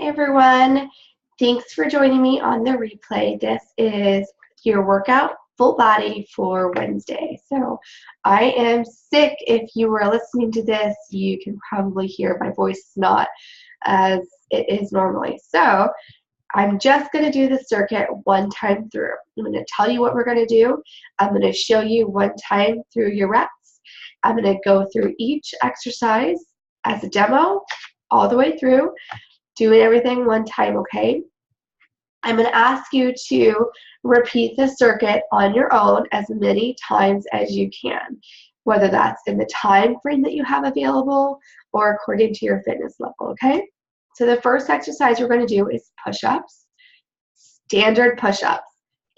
everyone. Thanks for joining me on the replay. This is your workout full body for Wednesday. So I am sick. If you were listening to this, you can probably hear my voice not as it is normally. So I'm just going to do the circuit one time through. I'm going to tell you what we're going to do. I'm going to show you one time through your reps. I'm going to go through each exercise as a demo all the way through, doing everything one time, okay? I'm going to ask you to repeat the circuit on your own as many times as you can, whether that's in the time frame that you have available or according to your fitness level, okay? So the first exercise we're going to do is push-ups, standard push-ups.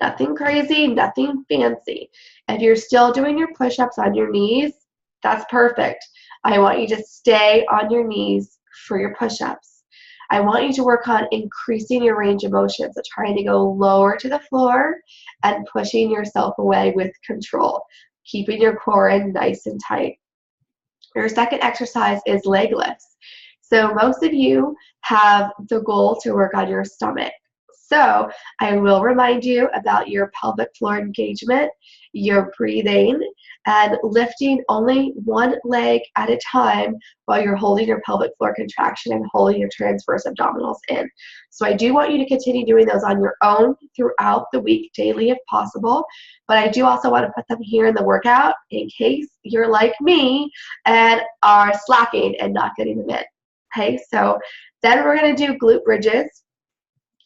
Nothing crazy, nothing fancy. If you're still doing your push-ups on your knees, that's perfect. I want you to stay on your knees for your push-ups. I want you to work on increasing your range of motion, so trying to go lower to the floor and pushing yourself away with control, keeping your core in nice and tight. Your second exercise is leg lifts. So most of you have the goal to work on your stomach. So I will remind you about your pelvic floor engagement, your breathing, and lifting only one leg at a time while you're holding your pelvic floor contraction and holding your transverse abdominals in. So I do want you to continue doing those on your own throughout the week, daily if possible, but I do also want to put them here in the workout in case you're like me and are slacking and not getting them in. Okay, so then we're going to do glute bridges.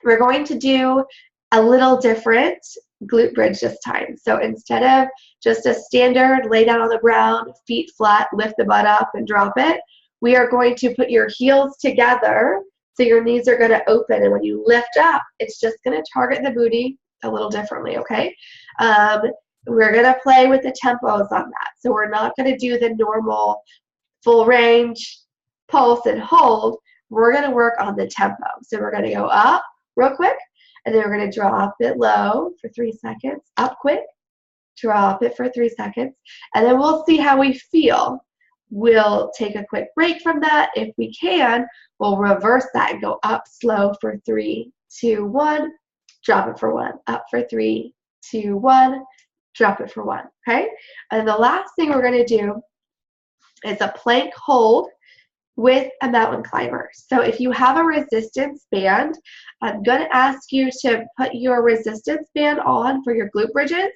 We're going to do a little different glute bridge this time. So instead of just a standard lay down on the ground, feet flat, lift the butt up and drop it, we are going to put your heels together so your knees are going to open, and when you lift up, it's just going to target the booty a little differently, okay? We're going to play with the tempos on that. So we're not going to do the normal full range, pulse and hold. We're going to work on the tempo. So we're going to go up real quick, and then we're going to drop it low for 3 seconds, up quick, drop it for 3 seconds, and then we'll see how we feel. We'll take a quick break from that. If we can, we'll reverse that and go up slow for 3, 2, 1, drop it for 1, up for 3, 2, 1, drop it for 1, okay? And the last thing we're going to do is a plank hold with a mountain climber. So if you have a resistance band, I'm going to ask you to put your resistance band on for your glute bridges,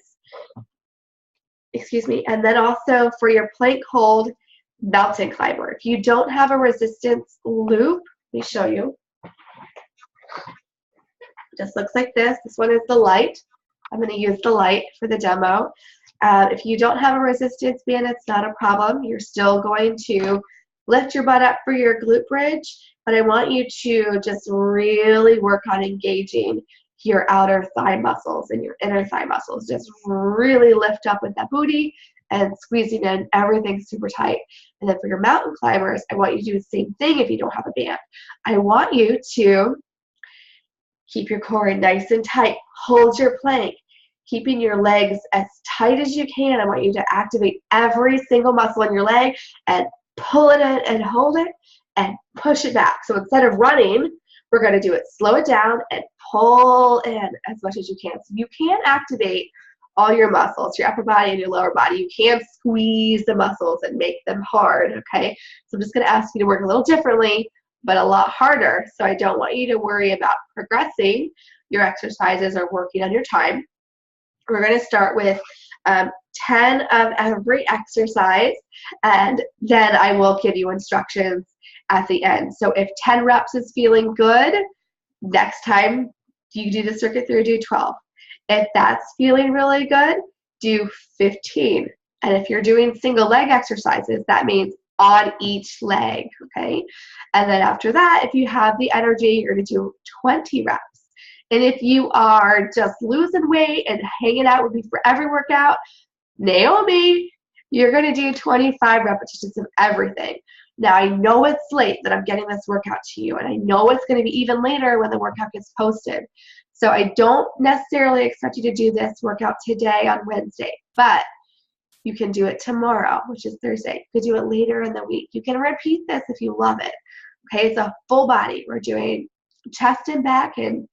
and then also for your plank hold mountain climber. If you don't have a resistance loop, let me show you. It just looks like this. This one is the light. I'm going to use the light for the demo. If you don't have a resistance band, it's not a problem. You're still going to lift your butt up for your glute bridge, but I want you to just really work on engaging your outer thigh muscles and your inner thigh muscles. Just really lift up with that booty and squeezing in everything super tight. And then for your mountain climbers, I want you to do the same thing if you don't have a band. I want you to keep your core in nice and tight. Hold your plank, keeping your legs as tight as you can. I want you to activate every single muscle in your leg and pull it in and hold it and push it back. So instead of running, we're going to do it, slow it down and pull in as much as you can. So you can activate all your muscles, your upper body and your lower body. You can squeeze the muscles and make them hard, okay? So I'm just going to ask you to work a little differently, but a lot harder. So I don't want you to worry about progressing your exercises or working on your time. We're going to start with 10 of every exercise, and then I will give you instructions at the end. So if 10 reps is feeling good, next time you do the circuit through, do 12. If that's feeling really good, do 15. And if you're doing single leg exercises, that means on each leg, okay? And then after that, if you have the energy, you're going to do 20 reps. And if you are just losing weight and hanging out with me for every workout, Naomi, you're going to do 25 repetitions of everything. Now, I know it's late that I'm getting this workout to you, and I know it's going to be even later when the workout gets posted. So I don't necessarily expect you to do this workout today on Wednesday, but you can do it tomorrow, which is Thursday. You could do it later in the week. You can repeat this if you love it. Okay, it's a full body. We're doing chest and back and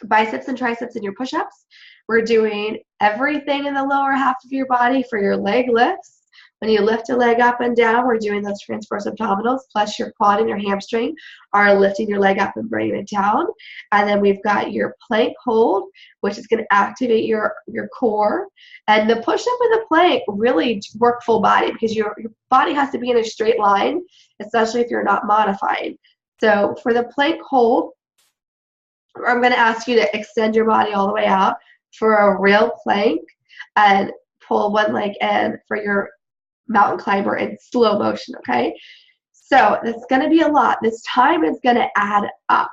biceps and triceps in your push-ups. We're doing everything in the lower half of your body for your leg lifts. When you lift a leg up and down, we're doing those transverse abdominals, plus your quad and your hamstring are lifting your leg up and bringing it down. And then we've got your plank hold, which is going to activate your core. And the push-up and the plank really work full body because your body has to be in a straight line, especially if you're not modifying. So for the plank hold, I'm going to ask you to extend your body all the way out for a real plank and pull one leg in for your mountain climber in slow motion, okay? So it's going to be a lot. This time is going to add up.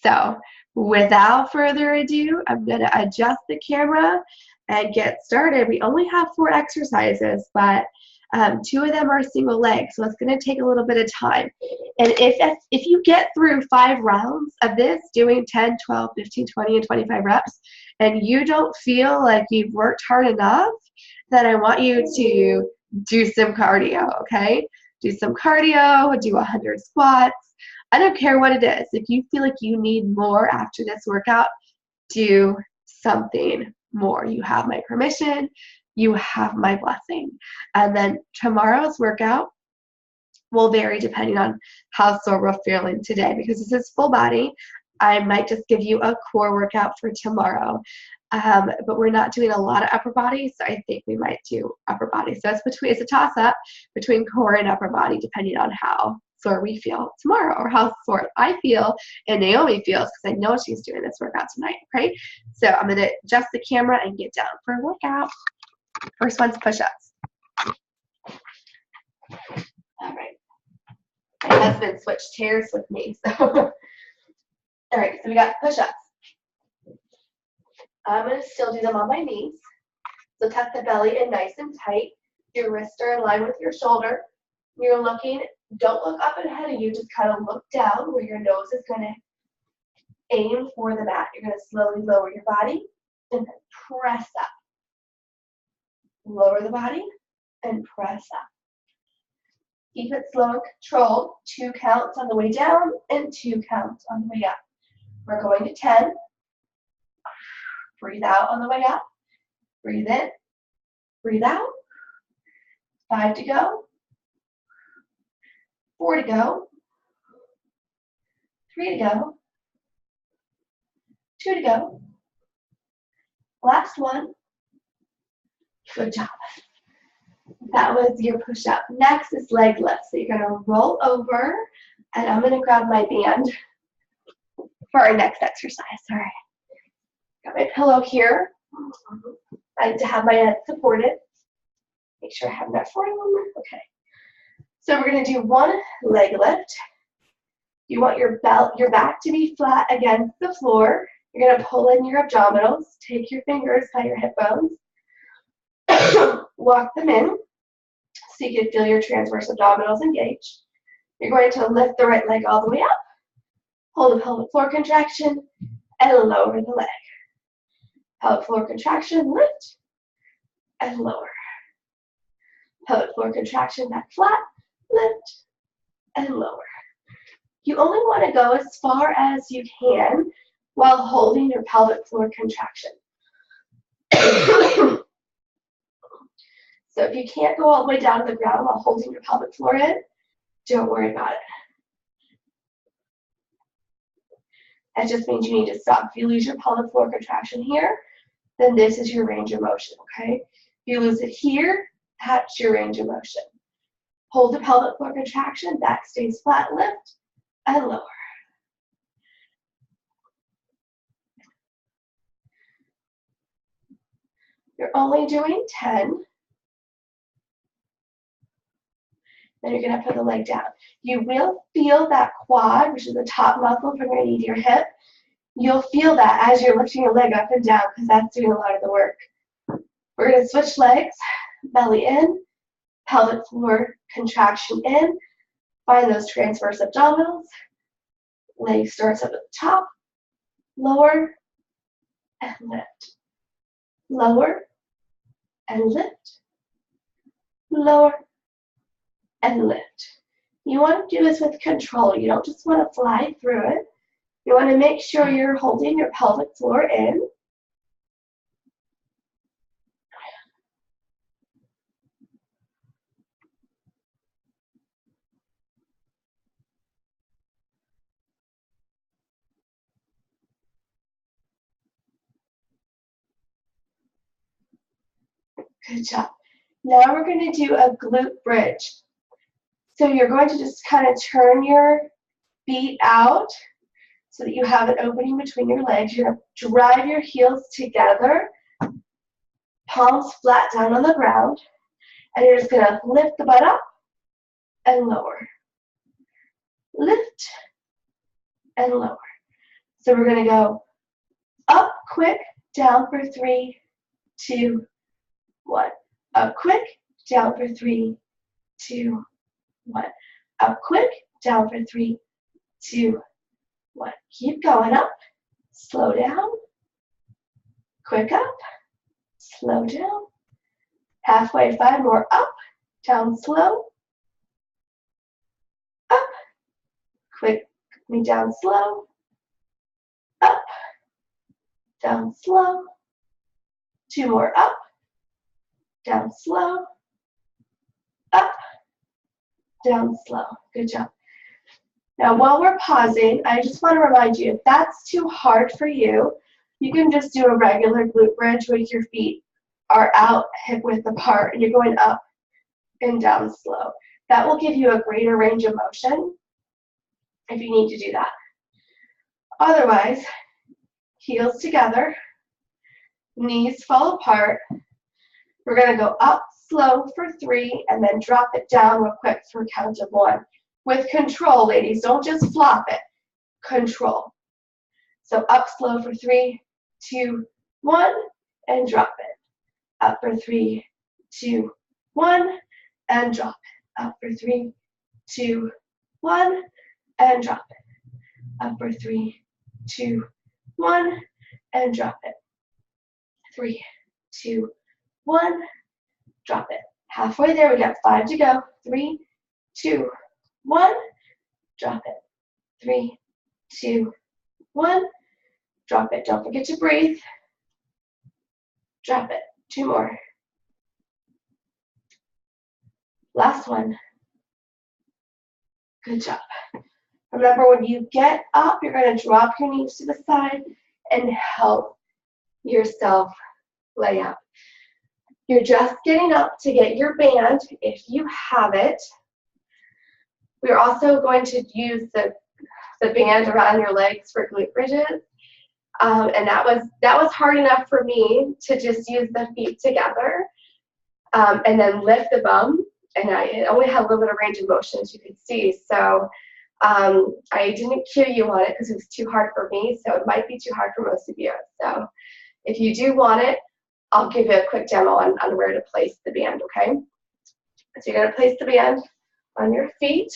So without further ado, I'm going to adjust the camera and get started. We only have 4 exercises, but 2 of them are single leg, so it's going to take a little bit of time. And if you get through 5 rounds of this, doing 10, 12, 15, 20, and 25 reps, and you don't feel like you've worked hard enough, then I want you to do some cardio, okay? Do some cardio, do 100 squats. I don't care what it is. If you feel like you need more after this workout, do something more. You have my permission. You have my blessing. And then tomorrow's workout will vary depending on how sore we're feeling today. Because this is full body, I might just give you a core workout for tomorrow. But we're not doing a lot of upper body, so I think we might do upper body. So it's a toss-up between core and upper body, depending on how sore we feel tomorrow or how sore I feel and Naomi feels, because I know she's doing this workout tonight, okay? So I'm going to adjust the camera and get down for a workout. First one's push-ups. All right. My husband switched chairs with me, so. All right, so we got push-ups. I'm going to still do them on my knees. So tuck the belly in nice and tight. Your wrists are in line with your shoulder. You're looking, don't look up and ahead of you, just kind of look down where your nose is going to aim for the mat. You're going to slowly lower your body and then press up. Lower the body and press up. Keep it slow and controlled. 2 counts on the way down and 2 counts on the way up. We're going to 10. Breathe out on the way up. Breathe in. Breathe out. 5 to go. 4 to go. 3 to go. 2 to go. Last one. Good job. That was your push-up. Next is leg lift. So you're going to roll over, and I'm going to grab my band for our next exercise. All right. Got my pillow here. I like to have my head supported. Make sure I have enough room. Okay. So we're going to do 1 leg lift. You want your back to be flat against the floor. You're going to pull in your abdominals. Take your fingers by your hip bones. Walk them in so you can feel your transverse abdominals engage. You're going to lift the right leg all the way up. Hold a pelvic floor contraction and lower the leg. Pelvic floor contraction, lift, and lower. Pelvic floor contraction, back flat, lift, and lower. You only want to go as far as you can while holding your pelvic floor contraction. So if you can't go all the way down to the ground while holding your pelvic floor in, don't worry about it. That just means you need to stop. If you lose your pelvic floor contraction here, then this is your range of motion, okay? If you lose it here, that's your range of motion. Hold the pelvic floor contraction, back stays flat, lift, and lower. You're only doing 10. Then you're going to put the leg down. You will feel that quad, which is the top muscle from your knee to your hip. You'll feel that as you're lifting your leg up and down because that's doing a lot of the work. We're going to switch legs, belly in, pelvic floor contraction in. Find those transverse abdominals. Leg starts up at the top, lower, and lift. Lower, and lift. Lower, and lift. You want to do this with control. You don't just want to fly through it. You want to make sure you're holding your pelvic floor in. Good job. Now we're going to do a glute bridge. So you're going to just kind of turn your feet out so that you have an opening between your legs. You're going to drive your heels together, palms flat down on the ground, and you're just going to lift the butt up and lower. Lift and lower. So we're going to go up quick, down for 3, 2, 1. Up quick, down for 3, 2, 1. Up quick, down for 3, 2, 1. Keep going up. Slow down. Quick up. Slow down. Halfway, 5 more. Up, down, slow. Up. Quick, me down, slow. Up, down, slow. 2 more. Up, down, slow. Up, down, slow. Good job. Now, while we're pausing, I just want to remind you, if that's too hard for you, you can just do a regular glute bridge with your feet are out, hip width apart, and you're going up and down slow. That will give you a greater range of motion if you need to do that. Otherwise, heels together, knees fall apart. We're going to go up slow for 3 and then drop it down real quick for a count of 1. With control, ladies. Don't just flop it. Control. So up slow for 3, 2, 1, and drop it. Up for 3, 2, 1, and drop it. Up for 3, 2, 1, and drop it. Up for 3, 2, 1, and drop it. 3, 2, 1, drop it. Halfway there, we got 5 to go. 3, 2, 1, drop it. 3, 2, 1, drop it. Don't forget to breathe. Drop it. 2 more. Last one. Good job. Remember, when you get up, you're going to drop your knees to the side and help yourself lay out. You're just getting up to get your band, if you have it. We're also going to use the band around your legs for glute bridges. And that was hard enough for me to just use the feet together and then lift the bum. And I only had a little bit of range of motion, as you could see. So I didn't cue you on it because it was too hard for me. So it might be too hard for most of you. So if you do want it, I'll give you a quick demo on where to place the band, okay? So you're going to place the band on your feet.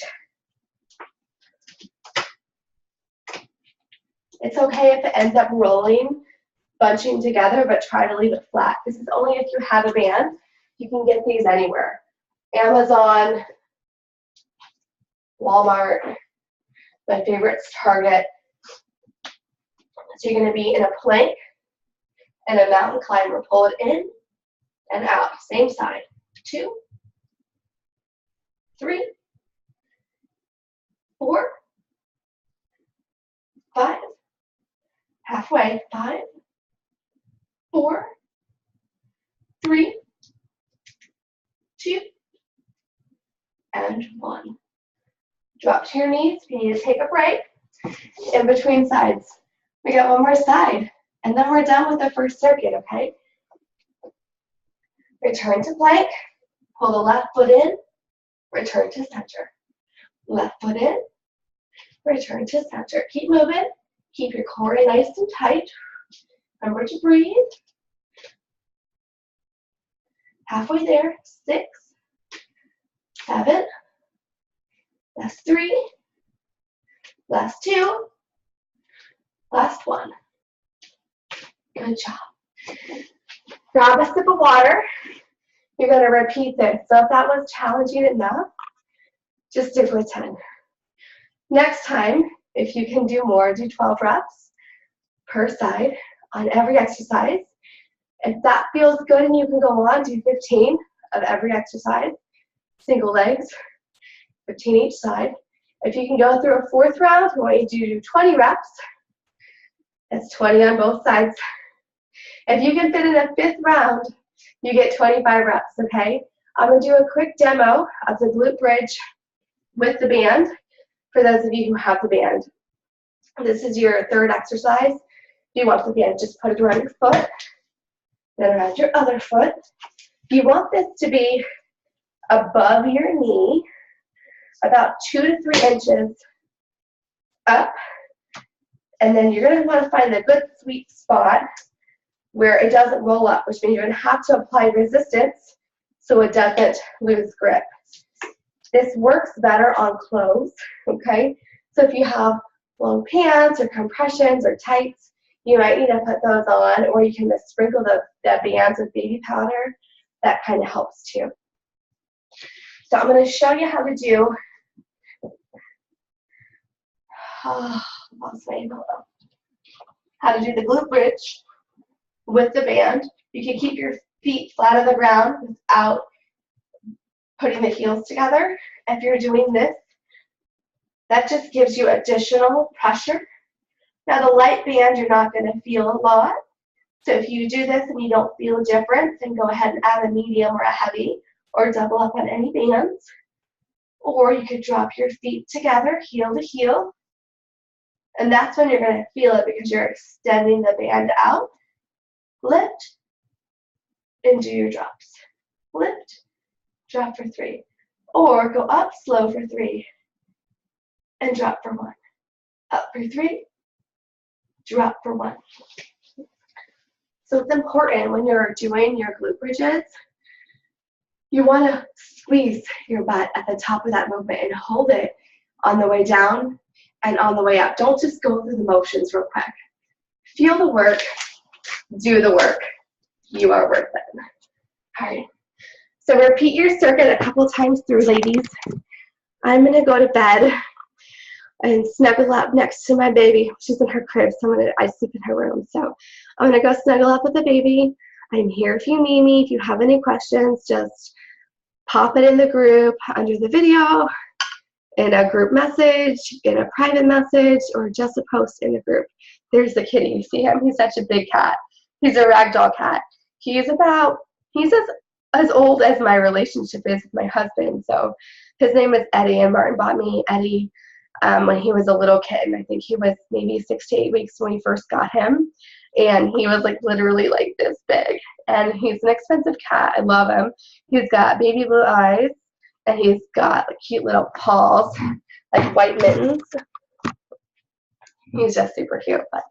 It's okay if it ends up rolling, bunching together, but try to leave it flat. This is only if you have a band. You can get these anywhere. Amazon, Walmart, my favorite's Target. So you're going to be in a plank and a mountain climber. Pull it in and out, same side. 2, 3, 4, 5. Halfway. 5, 4, 3, 2, and 1. Drop to your knees. If you need to take a break in between sides. We got one more side, and then we're done with the first circuit, okay? Return to plank. Pull the left foot in. Return to center. Left foot in. Return to center. Keep moving. Keep your core nice and tight. Remember to breathe. Halfway there. 6, 7. Last 3. Last 2. Last 1. Good job. Grab a sip of water. You're going to repeat this. So if that was challenging enough, just stick with 10. Next time, If you can do more, do 12 reps per side on every exercise. If that feels good and you can go on, do 15 of every exercise, single legs, 15 each side. If you can go through a fourth round, I want you to do 20 reps. That's 20 on both sides. If you can fit in a fifth round, you get 25 reps, okay? I'm going to do a quick demo of the glute bridge with the band for those of you who have the band. This is your third exercise. If you want the band, just put it around your foot, then around your other foot. You want this to be above your knee, about 2 to 3 inches up, and then you're going to want to find a good sweet spot where it doesn't roll up, which means you're going to have to apply resistance so it doesn't lose grip. This works better on clothes, okay? So if you have long pants or compressions or tights, you might need to put those on, or you can just sprinkle the bands with baby powder. That kind of helps too. So I'm going to show you how to do how to do the glute bridge with the band. You can keep your feet flat on the ground without putting the heels together. If you're doing this, that just gives you additional pressure. Now the light band you're not going to feel a lot. So if you do this and you don't feel a difference, then go ahead and add a medium or a heavy, or double up on any bands. Or you could drop your feet together, heel to heel. And that's when you're going to feel it because you're extending the band out. Lift, and do your drops. Lift, drop for 3. Or go up slow for 3, and drop for 1. Up for 3, drop for 1. So it's important when you're doing your glute bridges, you want to squeeze your butt at the top of that movement and hold it on the way down and on the way up. Don't just go through the motions real quick. Feel the work, do the work. You are worth it. All right. So repeat your circuit a couple times through, ladies. I'm going to go to bed and snuggle up next to my baby. She's in her crib, so I sleep in her room. So I'm going to go snuggle up with the baby. I'm here if you need me. If you have any questions, just pop it in the group under the video, in a group message, in a private message, or just a post in the group. There's the kitty. You see him? He's such a big cat. He's a ragdoll cat. He's as old as my relationship is with my husband. So his name is Eddie, and Martin bought me Eddie when he was a little kid. I think he was maybe 6 to 8 weeks when we first got him. And he was like literally like this big. And he's an expensive cat. I love him. He's got baby blue eyes, and he's got like cute little paws, like white mittens. He's just super cute. But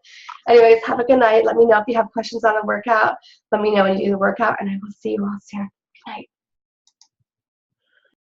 anyways, have a good night. Let me know if you have questions on the workout. Let me know when you do the workout, and I will see you all soon. Good night.